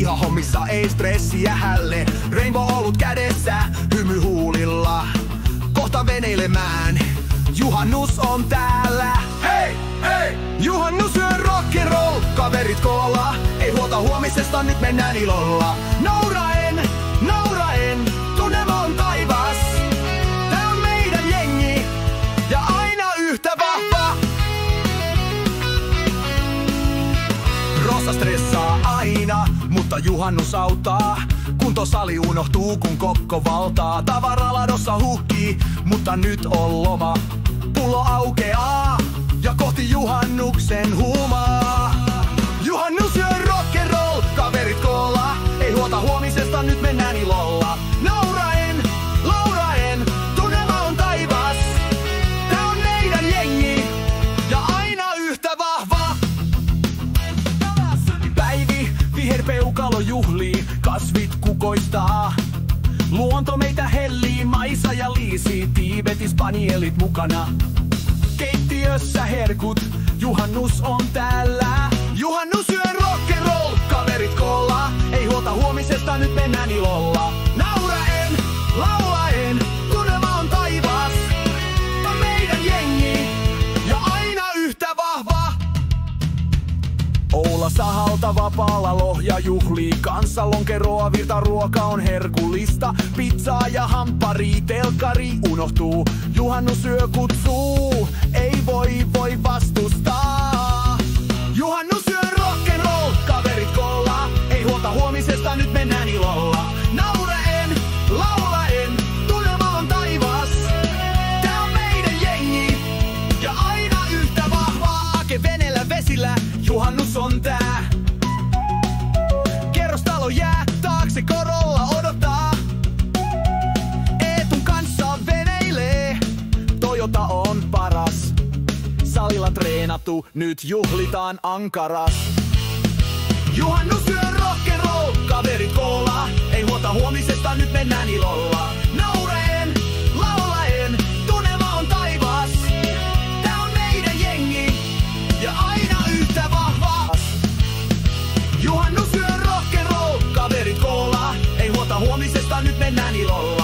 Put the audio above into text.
Pihahommissa ei stressiä hälle. Rainbow olut kädessä, hymy huulilla. Kohta veneilemään, juhannus on täällä. Hei, hei! Juhannus yö rock'n'roll, kaverit koolla. Ei huolta huomisesta, nyt mennään ilolla. Nauraen, nauraen, tunnelma on taivas. Tää on meidän jengi, ja aina yhtä vahva. Rosa stressaa aina, mutta juhannus auttaa. Kuntosali unohtuu, kun kokko valtaa. Tavaraladossa hukkii, mutta nyt on loma. Pullo aukeaa, ja kohti juhannuksen huumaa. Juhannus yö rock'n'roll, kaverit koolla. Ei huolta huomisesta, nyt mennään ilolla. Nauraen, lauraen, tunnelma on taivas. Tää on meidän jengi, ja aina yhtä vahva. Päivi, viherpeukalo juhlii, kasvit kukoistaa. Luonto meitä hellii, Maisa ja Liisi, Tiibetis spanielit mukana. Keittiössä herkut, juhannus on täällä. Juhannus yö rock'n'roll, kaverit koolla. Ei huolta huomisesta, nyt mennään ilolla. Nauraen, laulaen, tunnelma on taivas. On meidän jengi, ja aina yhtä vahva. Oula sahalta vapaalla lohja juhlii. Kanssa lonkeroa virta, ruoka on herkullista. Pizzaa ja hamppari, telkkari unohtuu. Juhannusyö kutsuu, ei voi vastustaa. Juhannusyö rock'n'roll, kaverit koolla. Ei huolta huomisesta, nyt mennään ilolla. Nauraen, laulaen, tunnelma on taivas. Tää on meidän jengi, ja aina yhtä vahva. Ake veneellä vesillä, juhannus on tää. Kerrostalo jää taakse, korolla odottaa. Eetun kanssa veneilee, Toyota on paras. Salilla treenattu, nyt juhlitaan ankaras. Juhannusyö rock'n'roll, kaverit koolla. Ei huolta huomisesta, nyt mennään ilolla. Nauraen, laulaen, tunnelma on taivas. Tää on meidän jengi, ja aina yhtä vahva. Juhannusyö rock'n'roll, kaverit koolla. Ei huolta huomisesta, nyt mennään ilolla.